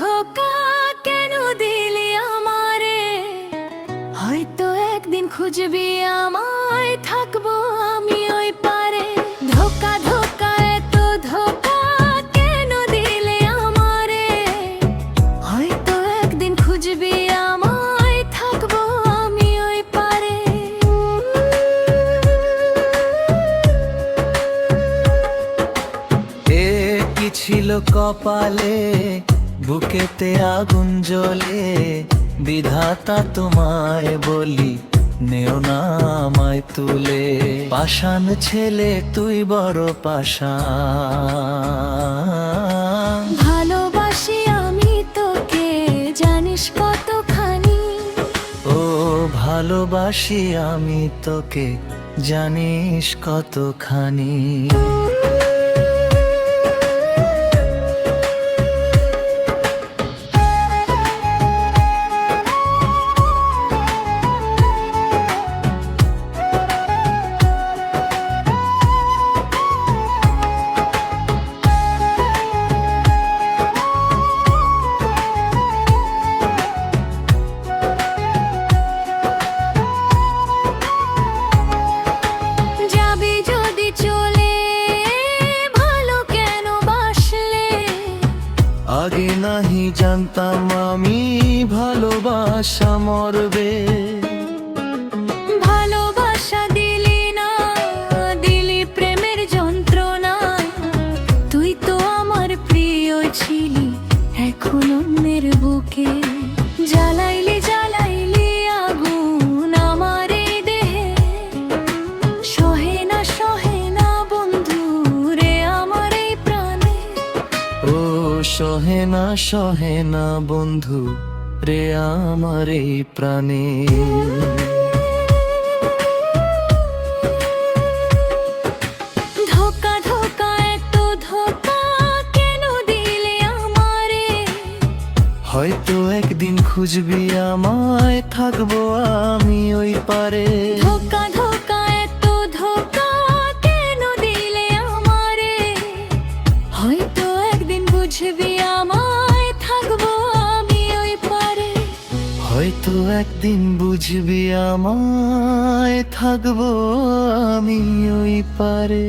ধোকা কেন দিলি আমারে? হয়তো একদিন খুঁজবি আমায়, থাকবো আমি ওই পারে। ধোকা ধোকা এত ধোকা কেন দিলি আমারে? হয়তো একদিন খুঁজবি আমায়, থাকবো আমি ওই পারে। এ কি ছিল কপালে, বুকেতে আগুন জ্বলে, বিধাতা তোমায় বলি নেও না আমায় তুলে। পাষাণ ছেলে তুই বড় পাষাণ, ভালোবাসি আমি তোকে জানিস কতখানি। ও ভালোবাসি আমি তোকে জানিস কতখানি। যাবি যদি চলে, ভালো কেন বাসলে? আগে নাহি জানতাম আমি ভালোবাসা মরবে। ভালোবাসা দিলি না, দিলি প্রেমের যন্ত্রণা। তুই তো আমার প্রিয় ছিলি, এখন অন্যের বুকে। জ্বালাইলি জ্বালাইলি আগুন আমার এই দেহে। সহে না বন্ধু রে আমার এই প্রাণে। ও সহে না বন্ধু রে আমার এই প্রাণে। ধোকা ধোকা এত ধোকা কেন দিলে আমারে? হয়তো একদিন খুঁজবি আমায়, থাকবো আমি ওই পারে। ধোকা ধোকা এত ধোকা কেন দিলে আমারে? হয়তো একদিন বুঝবি আমায়, থাকবো আমি ওই পারে। হয়তো একদিন বুঝবি আমায়, থাকবো আমি ওই পারে।